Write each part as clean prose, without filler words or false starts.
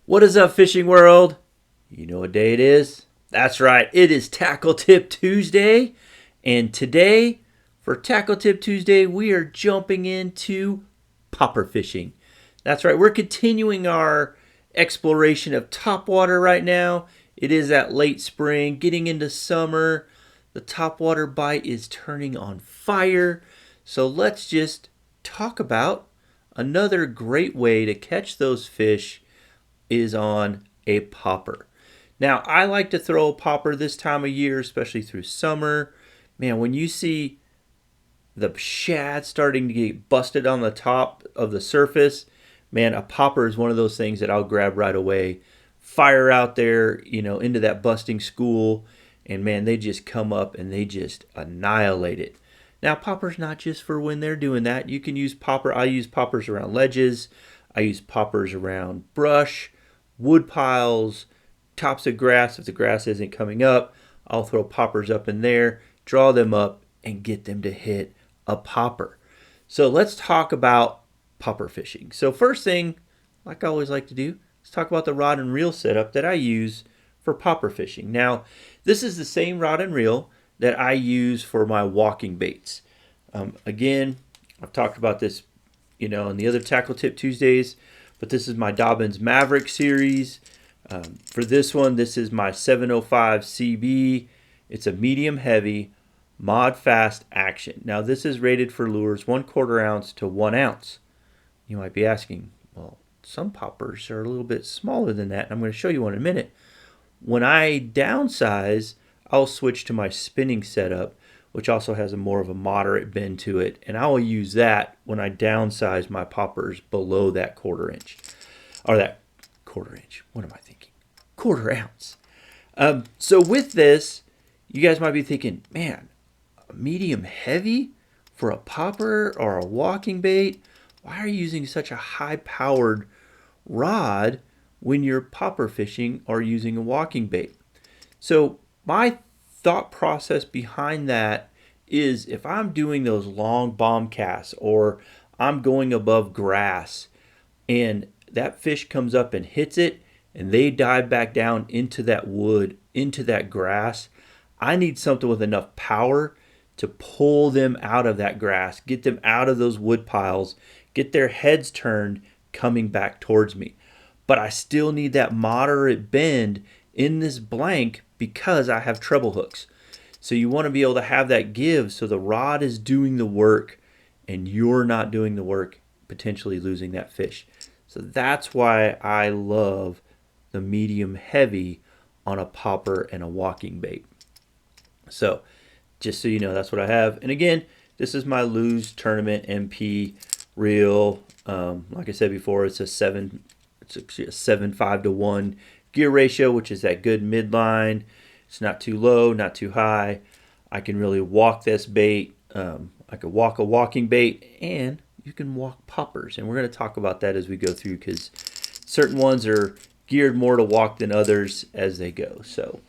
What is up, fishing world? You know what day it is? That's right, it is Tackle Tip Tuesday. And today, for Tackle Tip Tuesday, we are jumping into popper fishing. That's right, we're continuing our exploration of topwater right now. It is that late spring, getting into summer. The topwater bite is turning on fire. So let's just talk about another great way to catch those fish is on a popper. Now, I like to throw a popper this time of year, especially through summer. Man, when you see the shad starting to get busted on the top of the surface, man, a popper is one of those things that I'll grab right away. Fire out there, into that busting school, and man, they just come up and they just annihilate it. Now, popper's not just for when they're doing that. You can use popper. I use poppers around ledges. I use poppers around brush, wood piles, tops of grass. If the grass isn't coming up, I'll throw poppers up in there, draw them up, and get them to hit a popper. So let's talk about popper fishing. So first thing, like I always like to do, let's talk about the rod and reel setup that I use for popper fishing. Now, this is the same rod and reel that I use for my walking baits. Again, I've talked about this, in the other Tackle Tip Tuesdays, but this is my Dobbins Maverick series. For this one, this is my 705 CB. It's a medium heavy mod fast action. Now, this is rated for lures 1/4 ounce to 1 ounce. You might be asking, well, some poppers are a little bit smaller than that. I'm going to show you one in a minute. When I downsize, I'll switch to my spinning setup, which also has more of a moderate bend to it, and I will use that when I downsize my poppers below that 1/4 inch, or that 1/4 inch. What am I thinking? 1/4 ounce. So with this, you guys might be thinking, man, a medium heavy for a popper or a walking bait? Why are you using such a high-powered rod when you're popper fishing or using a walking bait? So my thought process behind that is if I'm doing those long bomb casts or I'm going above grass and that fish comes up and hits it and they dive back down into that wood, into that grass, I need something with enough power to pull them out of that grass, get them out of those wood piles, get their heads turned coming back towards me. But I still need that moderate bend in this blank because I have treble hooks. So you want to be able to have that give so the rod is doing the work and you're not doing the work, potentially losing that fish. So that's why I love the medium heavy on a popper and a walking bait. So just so you know, that's what I have. And again, this is my Lose Tournament MP reel. Like I said before, it's a 7.5 to 1 gear ratio, which is that good midline. It's not too low, not too high. I can really walk this bait. I could walk a walking bait, and you can walk poppers. And we're going to talk about that as we go through because certain ones are geared more to walk than others as they go. So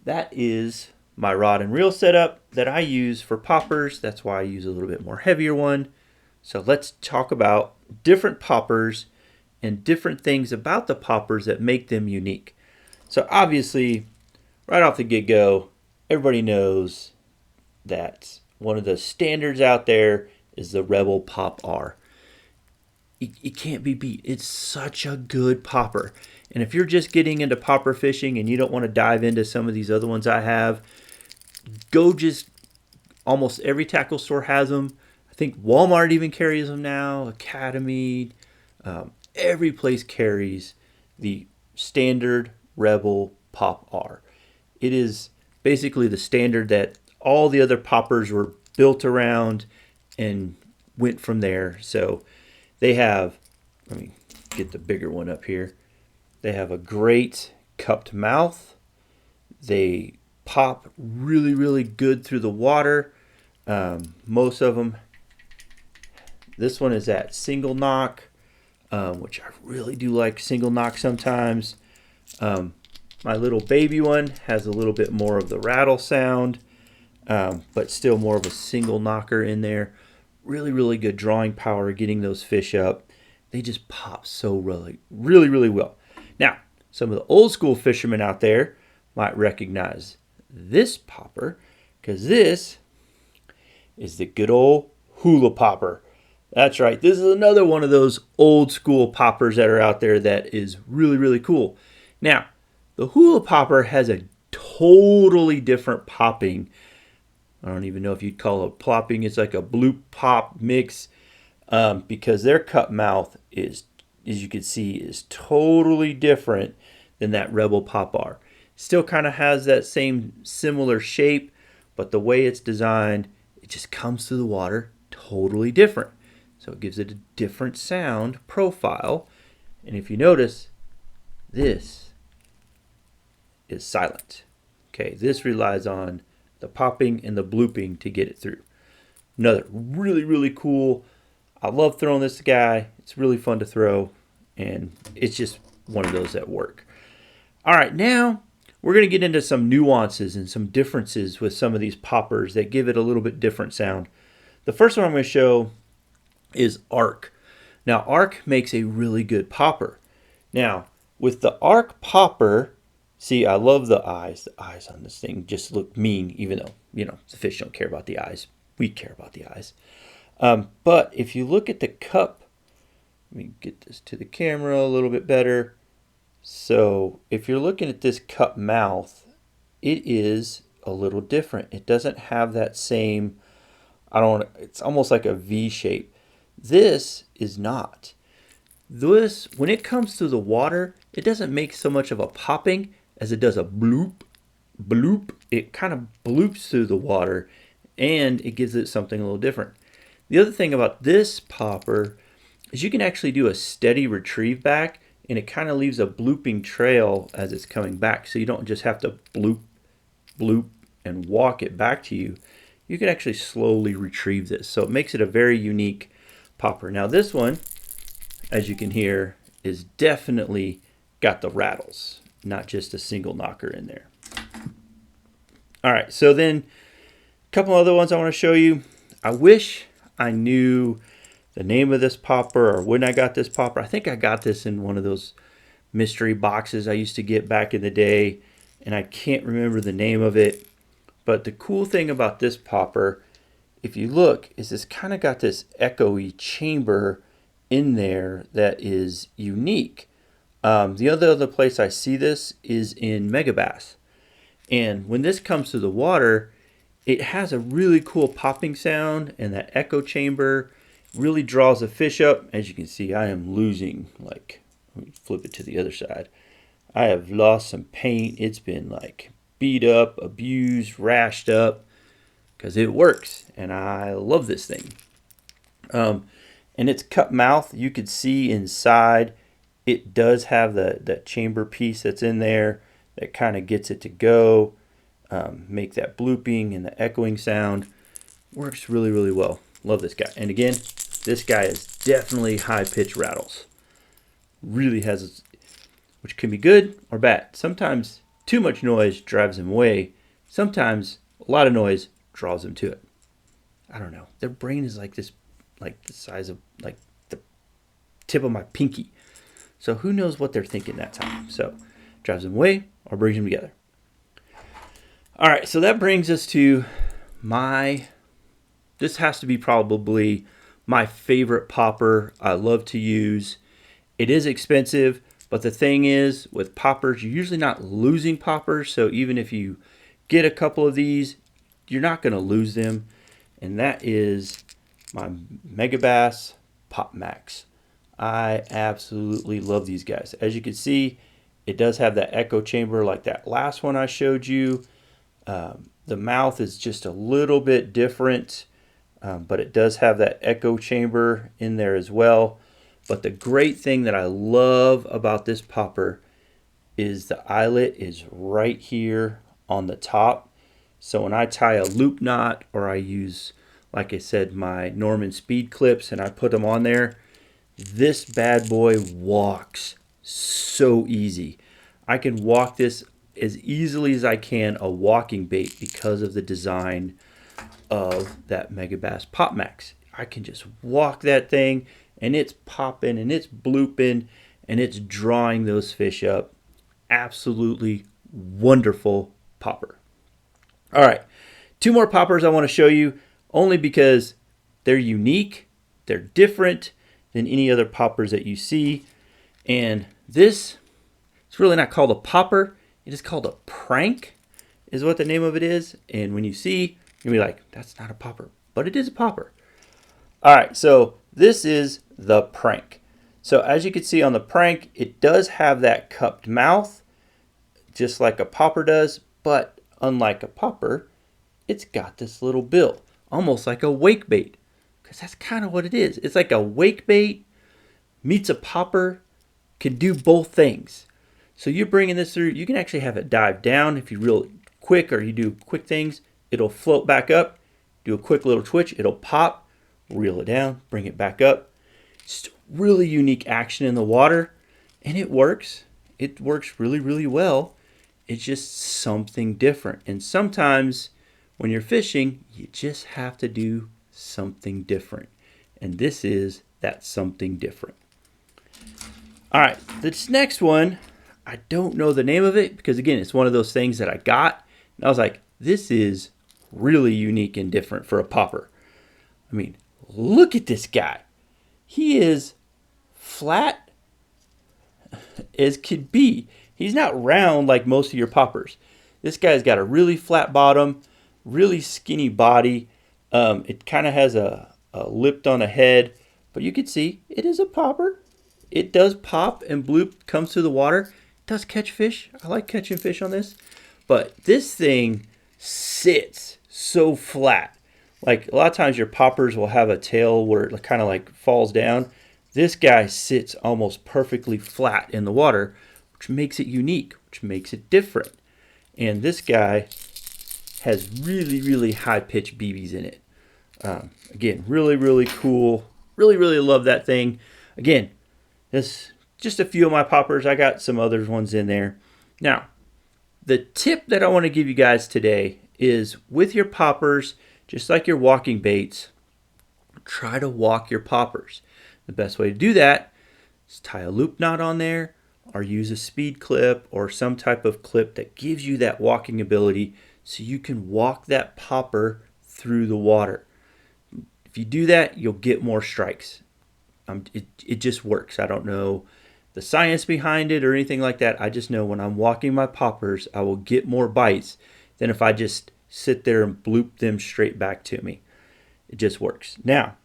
that is my rod and reel setup that I use for poppers. That's why I use a little bit more heavier one. So let's talk about different poppers and different things about the poppers that make them unique. So obviously, right off the get-go, everybody knows that one of the standards out there is the Rebel Pop R. It can't be beat. It's such a good popper. And if you're just getting into popper fishing and you don't want to dive into some of these other ones I have, almost every tackle store has them. I think Walmart even carries them now, Academy, every place carries the standard Rebel Pop R. It is basically the standard that all the other poppers were built around and went from there. So they have, let me get the bigger one up here. They have a great cupped mouth. They pop really, really good through the water. Most of them. This one is that single knock, which I really do like single knock sometimes. My little baby one has a little bit more of the rattle sound, but still more of a single knocker in there. Really, really good drawing power, getting those fish up. They just pop so really, really, really well. Now, some of the old school fishermen out there might recognize this popper, because this is the good old Hula Popper. That's right, this is another one of those old school poppers that are out there that is really, really cool. Now, the Hula Popper has a totally different popping. I don't even know if you'd call it plopping. It's like a bloop pop mix, because their cut mouth is, as you can see, is totally different than that Rebel Pop R. Still kind of has that same similar shape, but the way it's designed, it just comes through the water totally different. So it gives it a different sound profile. And if you notice, this is silent. Okay, this relies on the popping and the blooping to get it through. Another really, really cool. I love throwing this guy. It's really fun to throw, and it's just one of those that work. All right, now we're going to get into some nuances and some differences with some of these poppers that give it a little bit different sound. The first one I'm going to show is Ark. Now, Ark makes a really good popper. Now, with the Ark popper, see, I love the eyes. The eyes on this thing just look mean, even though, the fish don't care about the eyes. We care about the eyes. But if you look at the cup, let me get this to the camera a little bit better. So if you're looking at this cup mouth, it is a little different. It doesn't have that same, it's almost like a V shape. This is not. This, when it comes to the water, it doesn't make so much of a popping as it does a bloop, bloop. It kind of bloops through the water, and it gives it something a little different. The other thing about this popper is you can actually do a steady retrieve back, and it kind of leaves a blooping trail as it's coming back, so you don't just have to bloop, bloop, and walk it back to you. You can actually slowly retrieve this, so it makes it a very unique popper. Now this one, as you can hear, is definitely got the rattles, not just a single knocker in there. All right, so then a couple other ones I want to show you. I wish I knew the name of this popper or when I got this popper. I think I got this in one of those mystery boxes I used to get back in the day, and I can't remember the name of it. But the cool thing about this popper, if you look, is this kind of got this echoey chamber in there that is unique. The other place I see this is in Meabass. And when this comes to the water, it has a really cool popping sound, and that echo chamber really draws the fish up. As you can see, I am losing, like, let me flip it to the other side. I have lost some paint. It's been like beat up, abused, rashed up, because it works, and I love this thing. And its cut mouth, you could see inside, it does have that chamber piece that's in there that kind of gets it to go, make that blooping and the echoing sound. Works really, really well. Love this guy. And again, this guy is definitely high-pitched rattles. Really has, which can be good or bad. Sometimes too much noise drives him away. Sometimes a lot of noise draws him to it. I don't know. Their brain is like this, like the size of like the tip of my pinky. So who knows what they're thinking that time. So drives them away or brings them together. All right, so that brings us to this has to be probably my favorite popper I love to use. It is expensive, but the thing is, with poppers, you're usually not losing poppers. So even if you get a couple of these, you're not going to lose them. And that is my Meabass Pop Max. I absolutely love these guys. As you can see, it does have that echo chamber like that last one I showed you. The mouth is just a little bit different, but it does have that echo chamber in there as well. But the great thing that I love about this popper is the eyelet is right here on the top. So when I tie a loop knot, or I use, like I said, my Norman speed clips and I put them on there, this bad boy walks so easy. I can walk this as easily as I can a walking bait because of the design of that Meabass Pop Max. I can just walk that thing and it's popping and it's blooping and it's drawing those fish up. Absolutely wonderful popper. All right, 2 more poppers I want to show you, only because they're unique, they're different than any other poppers that you see. And this, it's really not called a popper, it is called a prank, is what the name of it is. And when you see, you'll be like, that's not a popper, but it is a popper. All right, so this is the prank. So as you can see on the prank, it does have that cupped mouth, just like a popper does, but unlike a popper, it's got this little bill, almost like a wake bait, because that's kind of what it is. It's like a wake bait meets a popper, can do both things. So you're bringing this through, you can actually have it dive down if you really quick, or you do quick things, it'll float back up, do a quick little twitch, it'll pop, reel it down, bring it back up. It's really unique action in the water, and it works. It works really, really well. It's just something different. And sometimes when you're fishing, you just have to do something different. And this is that something different. All right, this next one, I don't know the name of it because, again, it's one of those things that I got. And I was like, this is really unique and different for a popper. I mean, look at this guy. He is flat as could be. He's not round like most of your poppers. This guy's got a really flat bottom, really skinny body. It kind of has a lip on a head, but you can see it is a popper. It does pop and bloop, comes through the water. It does catch fish. I like catching fish on this, but this thing sits so flat. Like a lot of times your poppers will have a tail where it kind of like falls down. This guy sits almost perfectly flat in the water, which makes it unique, which makes it different. And this guy has really, really high pitch BBs in it. Again, really, really cool. Really, really love that thing. Again, this just a few of my poppers. I got some other ones in there. Now, the tip that I want to give you guys today is with your poppers, just like your walking baits, try to walk your poppers. The best way to do that is tie a loop knot on there, or use a speed clip or some type of clip that gives you that walking ability so you can walk that popper through the water. If you do that, you'll get more strikes. It just works. I don't know the science behind it or anything like that. I just know when I'm walking my poppers, I will get more bites than if I just sit there and bloop them straight back to me. It just works. Now,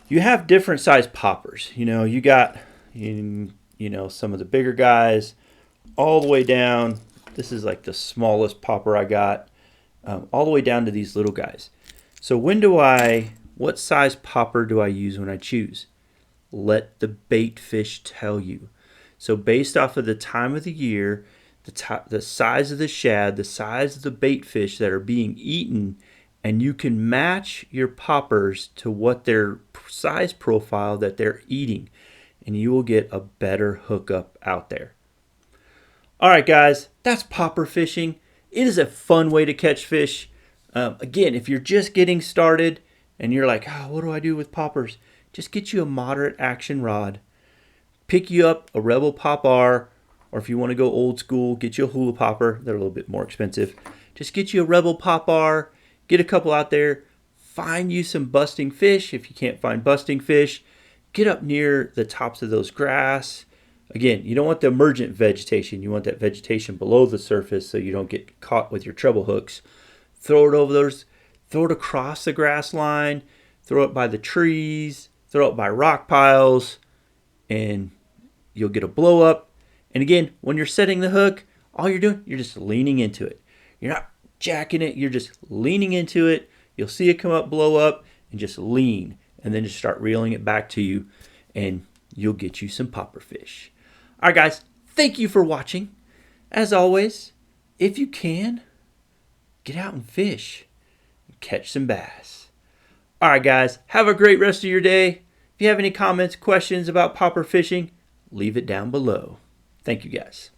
you have different size poppers. You know, you got some of the bigger guys all the way down. This is like the smallest popper I got, all the way down to these little guys. So what size popper do I use when I choose? Let the bait fish tell you. So based off of the time of the year, the size of the shad, the size of the bait fish that are being eaten, and you can match your poppers to what their size profile that they're eating, and you will get a better hookup out there. All right, guys, that's popper fishing. It is a fun way to catch fish. Again, if you're just getting started and you're like, what do I do with poppers? Just get you a moderate action rod. Pick you up a Rebel Pop R, or if you want to go old school, get you a Hula Popper. They're a little bit more expensive. Just get you a Rebel Pop R. Get a couple out there. Find you some busting fish. If you can't find busting fish, get up near the tops of those grass. Again, you don't want the emergent vegetation. You want that vegetation below the surface so you don't get caught with your treble hooks. Throw it over those. Throw it across the grass line. Throw it by the trees. Throw it by rock piles. And you'll get a blow up. And again, when you're setting the hook, all you're doing, you're just leaning into it. You're not jacking it. You're just leaning into it. You'll see it come up, blow up, and just lean. And then just start reeling it back to you. And you'll get you some popper fish. All right, guys. Thank you for watching. As always, if you can, get out and fish. And catch some bass. All right, guys. Have a great rest of your day. If you have any comments, questions about popper fishing, leave it down below. Thank you, guys.